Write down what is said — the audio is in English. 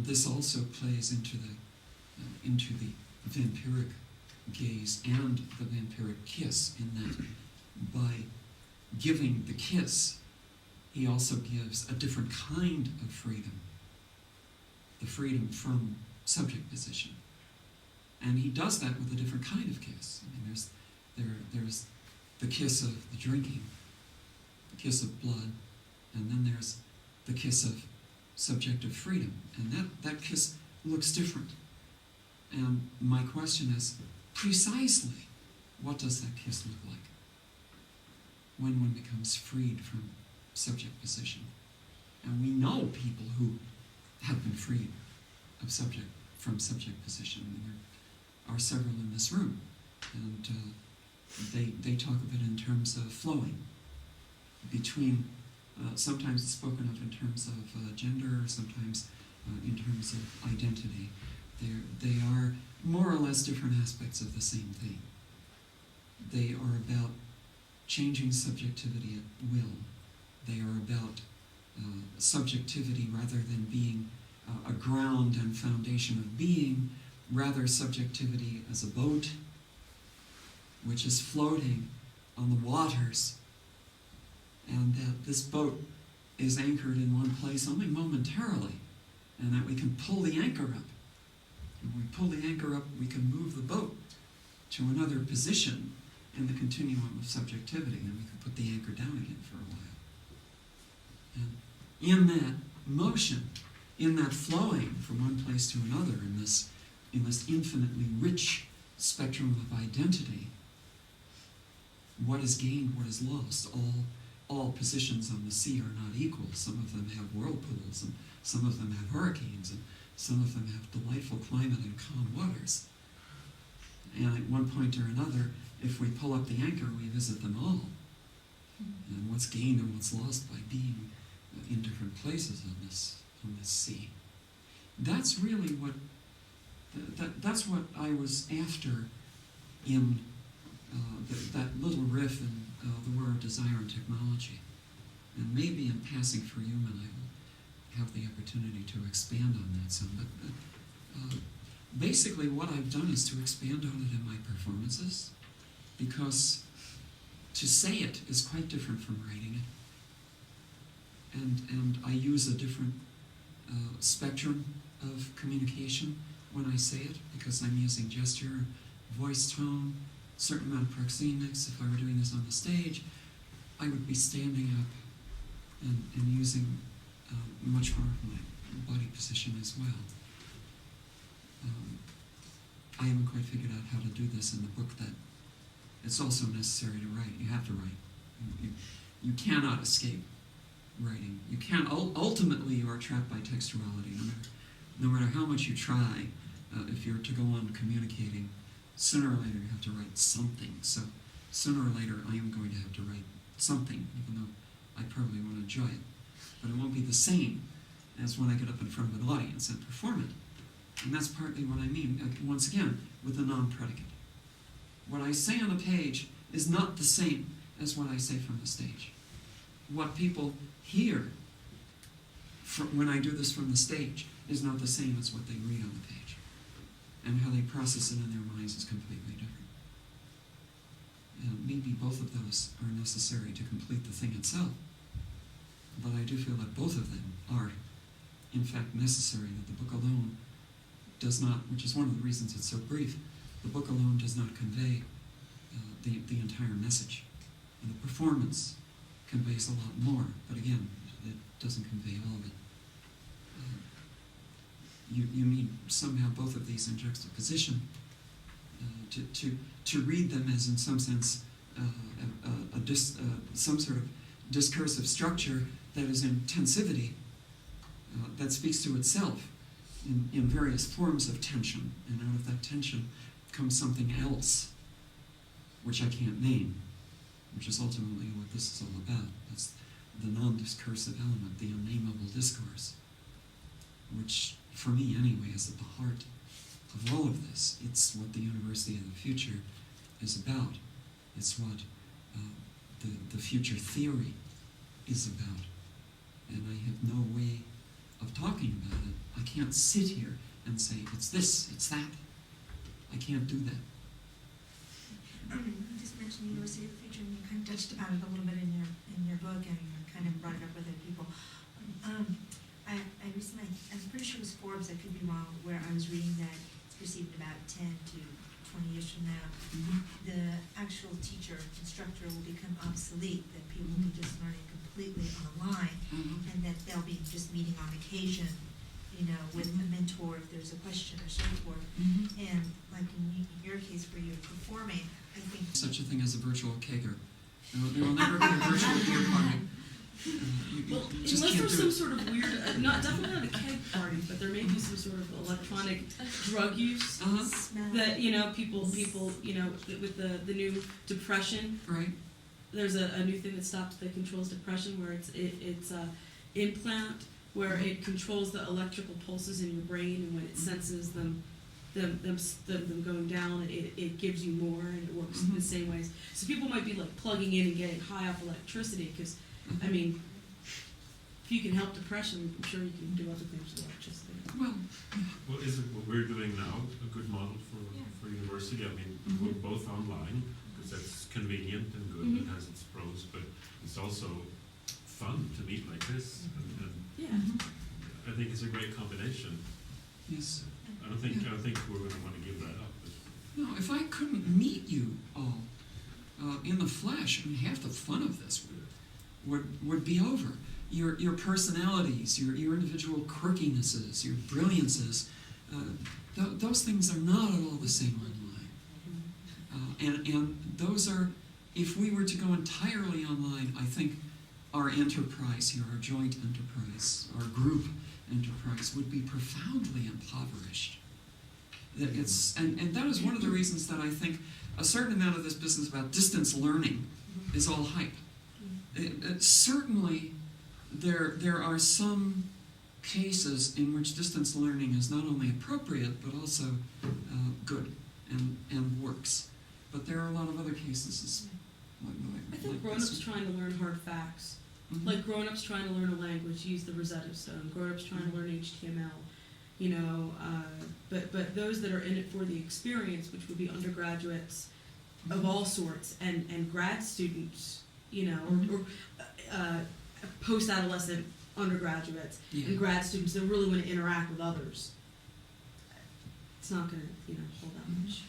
And this also plays into the vampiric gaze and the vampiric kiss, in that by giving the kiss, he also gives a different kind of freedom, the freedom from subject position. And he does that with a different kind of kiss. I mean, there's the kiss of the drinking, the kiss of blood, and then there's the kiss of subjective freedom. And that kiss looks different. And my question is, precisely, what does that kiss look like when one becomes freed from subject position? And we know people who have been freed from subject position. And there are several in this room. And they talk of it in terms of flowing between, sometimes it's spoken of in terms of gender, sometimes in terms of identity. They are more or less different aspects of the same thing. They are about changing subjectivity at will. They are about subjectivity rather than being a ground and foundation of being, rather subjectivity as a boat which is floating on the waters, and that this boat is anchored in one place only momentarily, and that we can pull the anchor up. And when we pull the anchor up, we can move the boat to another position in the continuum of subjectivity, and we can put the anchor down again for a while. And in that motion, in that flowing from one place to another, in this infinitely rich spectrum of identity, what is gained, what is lost? All positions on the sea are not equal. Some of them have whirlpools, and some of them have hurricanes, and some of them have delightful climate and calm waters. And at one point or another, if we pull up the anchor, we visit them all. And what's gained and what's lost by being in different places on this sea. That's really what that's what I was after in that little riff in the word desire and technology. And maybe in passing for human, I will have the opportunity to expand on that some. But basically what I've done is to expand on it in my performances, because to say it is quite different from writing it. And I use a different spectrum of communication when I say it, because I'm using gesture, voice tone, certain amount of proxemics. If I were doing this on the stage, I would be standing up and using much more of my body position as well. I haven't quite figured out how to do this in the book, that it's also necessary to write. You have to write. You cannot escape writing. You can't. Ultimately, you are trapped by textuality. No matter how much you try, if you're to go on communicating, sooner or later you have to write something. So sooner or later I am going to have to write something, even though I probably won't enjoy it. But it won't be the same as when I get up in front of an audience and perform it. And that's partly what I mean, once again, with the non-predicate. What I say on a page is not the same as what I say from the stage. What people hear when I do this from the stage is not the same as what they read on the page. And how they process it in their minds is completely different. And maybe both of those are necessary to complete the thing itself. But I do feel that both of them are, in fact, necessary, that the book alone does not, which is one of the reasons it's so brief, the book alone does not convey the entire message. And the performance conveys a lot more, but again, it doesn't convey all of it. You need somehow both of these in juxtaposition to read them as, in some sense, some sort of discursive structure that is in tensivity, that speaks to itself in various forms of tension, and out of that tension comes something else, which I can't name, which is ultimately what this is all about. That's the non-discursive element, the unnameable discourse, which, for me anyway, is at the heart of all of this. It's what the University of the Future is about. It's what the future theory is about. And I have no way of talking about it. I can't sit here and say, it's this, it's that. I can't do that. You just mentioned the University of the Future, and you kind of touched upon it a little bit in your book, and you kind of brought it up with other people. I recently, I'm pretty sure it was Forbes, I could be wrong, where I was reading that it's perceived about 10 to 20 years from now, the actual teacher, instructor will become obsolete, that people will be just learning completely online, and that they'll be just meeting on occasion, you know, with a mentor if there's a question or so forth. And like in your case where you're performing, I think such a thing as a virtual kegger. There will never be a virtual beer party. Well, unless there's some sort of weird, definitely not a keg party, but there may be some sort of electronic drug use that, you know, people, you know, with the new depression. Right. There's a new thing that controls depression, where it's a implant where it controls the electrical pulses in your brain, and when it senses them going down, it gives you more, and it works in the same ways. So people might be like plugging in and getting high off electricity, because I mean, if you can help depression, I'm sure you can do other things with electricity. Well, is it what we're doing now a good model for university? I mean, we're both online, because that's convenient and good, it has its pros, but it's also fun to meet like this, and I think it's a great combination. Yes. I don't think we're going to want to give that up. No, if I couldn't meet you all in the flesh, I mean, half the fun of this would be over. Your personalities, your individual quirkinesses, your brilliances, those things are not at all the same online. And those are, if we were to go entirely online, I think our enterprise here, our joint enterprise, our group enterprise, would be profoundly impoverished. And that is one of the reasons that I think a certain amount of this business about distance learning is all hype. Certainly, there are some cases in which distance learning is not only appropriate, but also good and works. But there are a lot of other cases. I think grown-ups trying to learn hard facts. Like grown-ups trying to learn a language, use the Rosetta Stone. Grown-ups trying to learn HTML. You know, but those that are in it for the experience, which would be undergraduates of all sorts, and grad students, you know, or post-adolescent undergraduates and grad students that really want to interact with others. It's not going to, you know, hold that much.